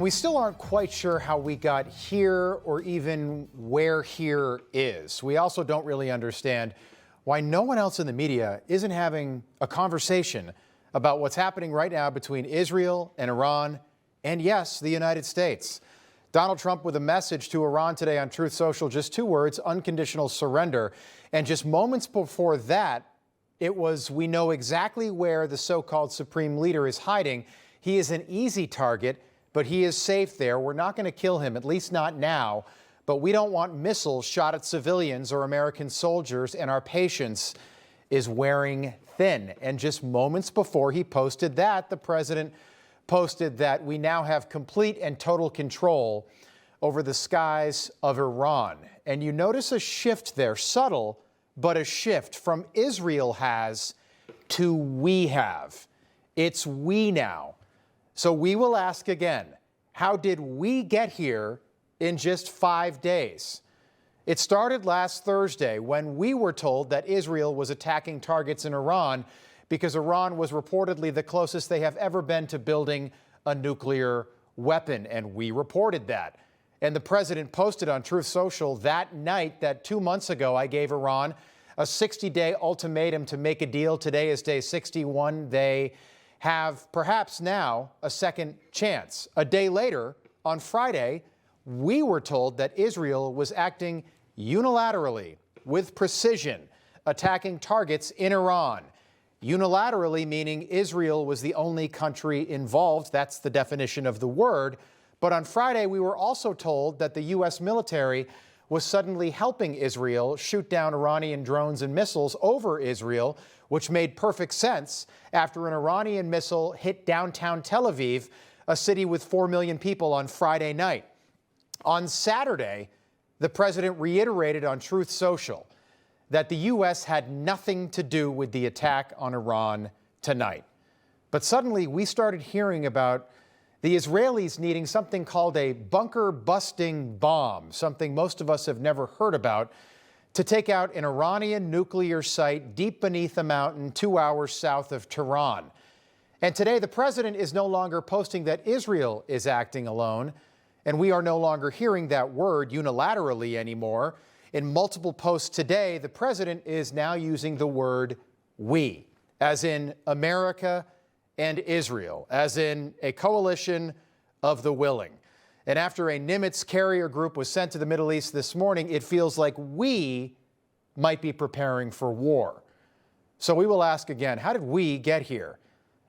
We still aren't quite sure how we got here or even where here is. We also don't really understand why no one else in the media isn't having a conversation about what's happening right now between Israel and Iran and, yes, the United States. Donald Trump with a message to Iran today on Truth Social, just 2 words, unconditional surrender. And just moments before that, it was, we know exactly where the so-called supreme leader is hiding. He is an easy target, but he is safe there. We're not going to kill him, at least not now. But we don't want missiles shot at civilians or American soldiers, and our patience is wearing thin. And just moments before he posted that, the president posted that we now have complete and total control over the skies of Iran. And you notice a shift there, subtle, but a shift from Israel has to we have. It's we now. So we will ask again, how did we get here in just 5 days? It started last Thursday when we were told that Israel was attacking targets in Iran because Iran was reportedly the closest they have ever been to building a nuclear weapon, and we reported that. And the president posted on Truth Social that night that 2 months ago I gave Iran a 60-day ultimatum to make a deal. Today is day 61. They have perhaps now a second chance. A day later, on Friday, we were told that Israel was acting unilaterally with precision, attacking targets in Iran. Unilaterally meaning Israel was the only country involved. That's the definition of the word. But on Friday, we were also told that the U.S. military was suddenly helping Israel shoot down Iranian drones and missiles over Israel, which made perfect sense after an Iranian missile hit downtown Tel Aviv, a city with 4 million people, on Friday night. On Saturday, the president reiterated on Truth Social that the U.S. had nothing to do with the attack on Iran tonight. But suddenly we started hearing about the Israelis needing something called a bunker-busting bomb, something most of us have never heard about, to take out an Iranian nuclear site deep beneath a mountain 2 hours south of Tehran. And today the president is no longer posting that Israel is acting alone, and we are no longer hearing that word unilaterally anymore. In multiple posts today, the president is now using the word we, as in America and Israel, as in a coalition of the willing. And after a Nimitz carrier group was sent to the Middle East this morning, it feels like we might be preparing for war. So we will ask again, how did we get here?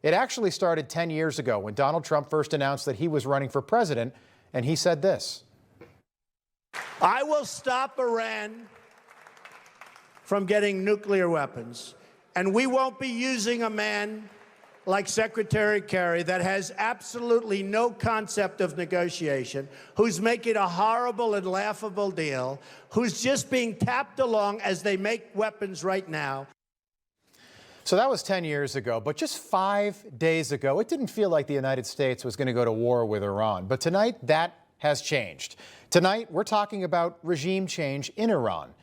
It actually started 10 years ago when Donald Trump first announced that he was running for president, and he said this. I will stop Iran from getting nuclear weapons, and we won't be using a man like Secretary Kerry that has absolutely no concept of negotiation, who's making a horrible and laughable deal, who's just being tapped along as they make weapons right now. So that was 10 years ago, but just 5 days ago, it didn't feel like the United States was going to go to war with Iran. But tonight, that has changed. Tonight, we're talking about regime change in Iran.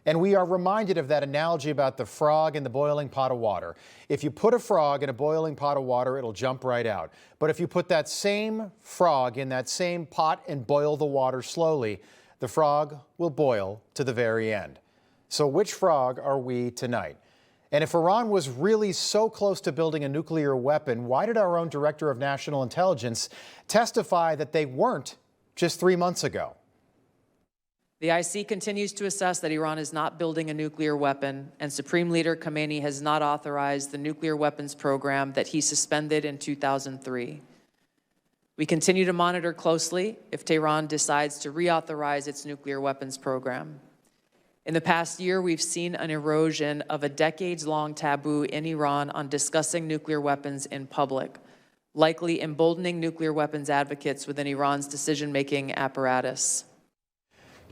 And we are reminded of that analogy about the frog in the boiling pot of water. If you put a frog in a boiling pot of water, it'll jump right out. But if you put that same frog in that same pot and boil the water slowly, the frog will boil to the very end. So which frog are we tonight? And if Iran was really so close to building a nuclear weapon, why did our own Director of National Intelligence testify that they weren't just 3 months ago? The IC continues to assess that Iran is not building a nuclear weapon, and Supreme Leader Khamenei has not authorized the nuclear weapons program that he suspended in 2003. We continue to monitor closely if Tehran decides to reauthorize its nuclear weapons program. In the past year, we've seen an erosion of a decades-long taboo in Iran on discussing nuclear weapons in public, likely emboldening nuclear weapons advocates within Iran's decision-making apparatus.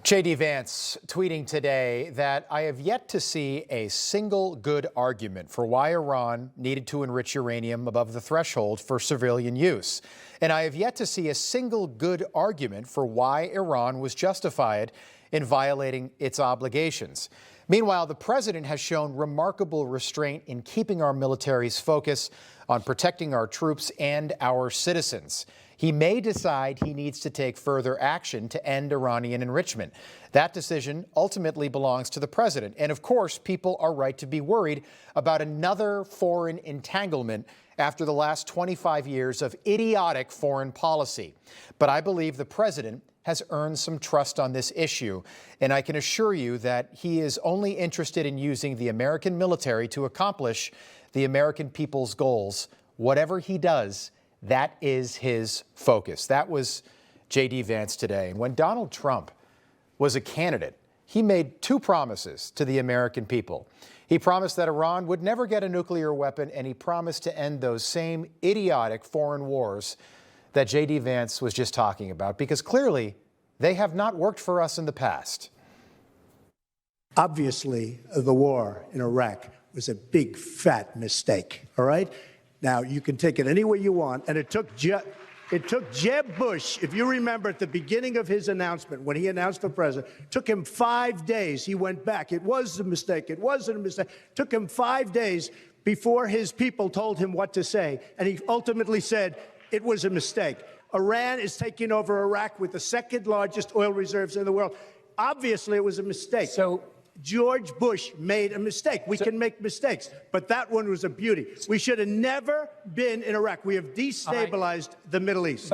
J.D. Vance tweeting today that I have yet to see a single good argument for why Iran needed to enrich uranium above the threshold for civilian use. And I have yet to see a single good argument for why Iran was justified in violating its obligations. Meanwhile, the president has shown remarkable restraint in keeping our military's focus on protecting our troops and our citizens. he may decide he needs to take further action to end Iranian enrichment. That decision ultimately belongs to the president. And of course, people are right to be worried about another foreign entanglement after the last 25 years of idiotic foreign policy. But I believe the president has earned some trust on this issue, and I can assure you that he is only interested in using the American military to accomplish the American people's goals. Whatever he does, that is his focus. That was J.D. Vance today. And when Donald Trump was a candidate, he made two promises to the American people. He promised that Iran would never get a nuclear weapon, and he promised to end those same idiotic foreign wars that J.D. Vance was just talking about, because clearly they have not worked for us in the past. Obviously, the war in Iraq was a big, fat mistake, all right? Now, you can take it any way you want, and it took Jeb Bush, if you remember at the beginning of his announcement, when he announced for president, took him 5 days. He went back. It was a mistake. It wasn't a mistake. Took him 5 days before his people told him what to say, and he ultimately said it was a mistake. Iran is taking over Iraq with the second largest oil reserves in the world. Obviously, it was a mistake. So George Bush made a mistake. We can make mistakes, but that one was a beauty. We should have never been in Iraq. We have destabilized the Middle East.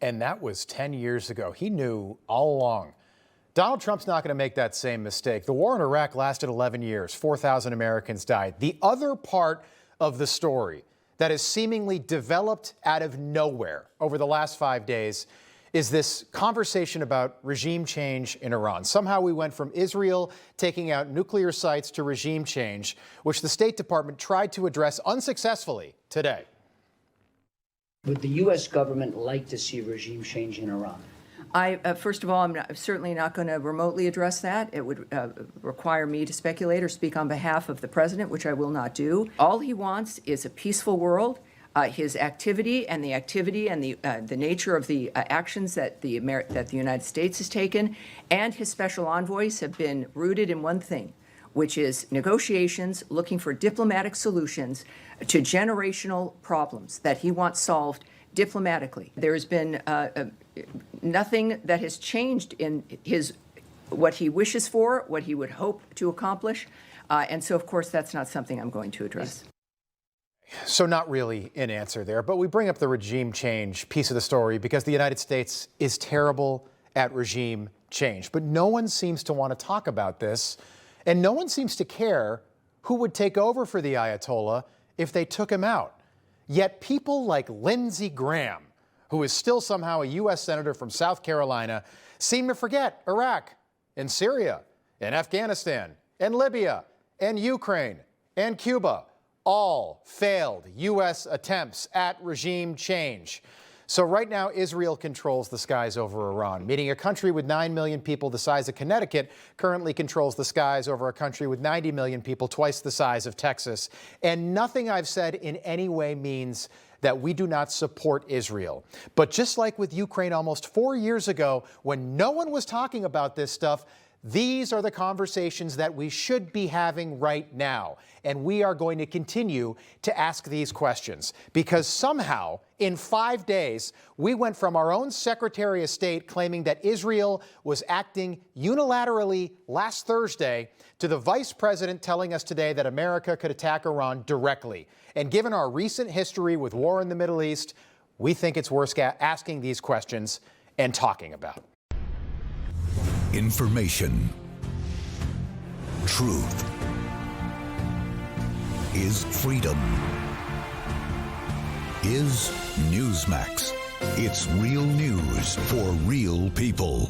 And that was 10 years ago. He knew all along. Donald Trump's not going to make that same mistake. The war in Iraq lasted 11 years. 4,000 Americans died. The other part of the story that has seemingly developed out of nowhere over the last 5 days is this conversation about regime change in Iran. Somehow we went from Israel taking out nuclear sites to regime change, which the State Department tried to address unsuccessfully today. Would the U.S. government like to see regime change in Iran? First of all, I'm certainly not going to remotely address that. It would require me to speculate or speak on behalf of the president, which I will not do. All he wants is a peaceful world. His activity and the nature of the actions that the United States has taken and his special envoys have been rooted in one thing, which is negotiations, looking for diplomatic solutions to generational problems that he wants solved diplomatically. There has been nothing that has changed in what he wishes for, what he would hope to accomplish, and so, of course, that's not something I'm going to address. So not really an answer there, but we bring up the regime change piece of the story because the United States is terrible at regime change. But no one seems to want to talk about this, and no one seems to care who would take over for the Ayatollah if they took him out. Yet people like Lindsey Graham, who is still somehow a U.S. Senator from South Carolina, seem to forget Iraq and Syria and Afghanistan and Libya and Ukraine and Cuba. All failed U.S. attempts at regime change. So right now, Israel controls the skies over Iran, meaning a country with 9 million people the size of Connecticut currently controls the skies over a country with 90 million people, twice the size of Texas. And nothing I've said in any way means that we do not support Israel. But just like with Ukraine almost 4 years ago, when no one was talking about this stuff, these are the conversations that we should be having right now. And we are going to continue to ask these questions because somehow in 5 days, we went from our own Secretary of State claiming that Israel was acting unilaterally last Thursday to the Vice President telling us today that America could attack Iran directly. And given our recent history with war in the Middle East, we think it's worth asking these questions and talking about. Information. Truth. Is freedom. Is Newsmax. It's real news for real people.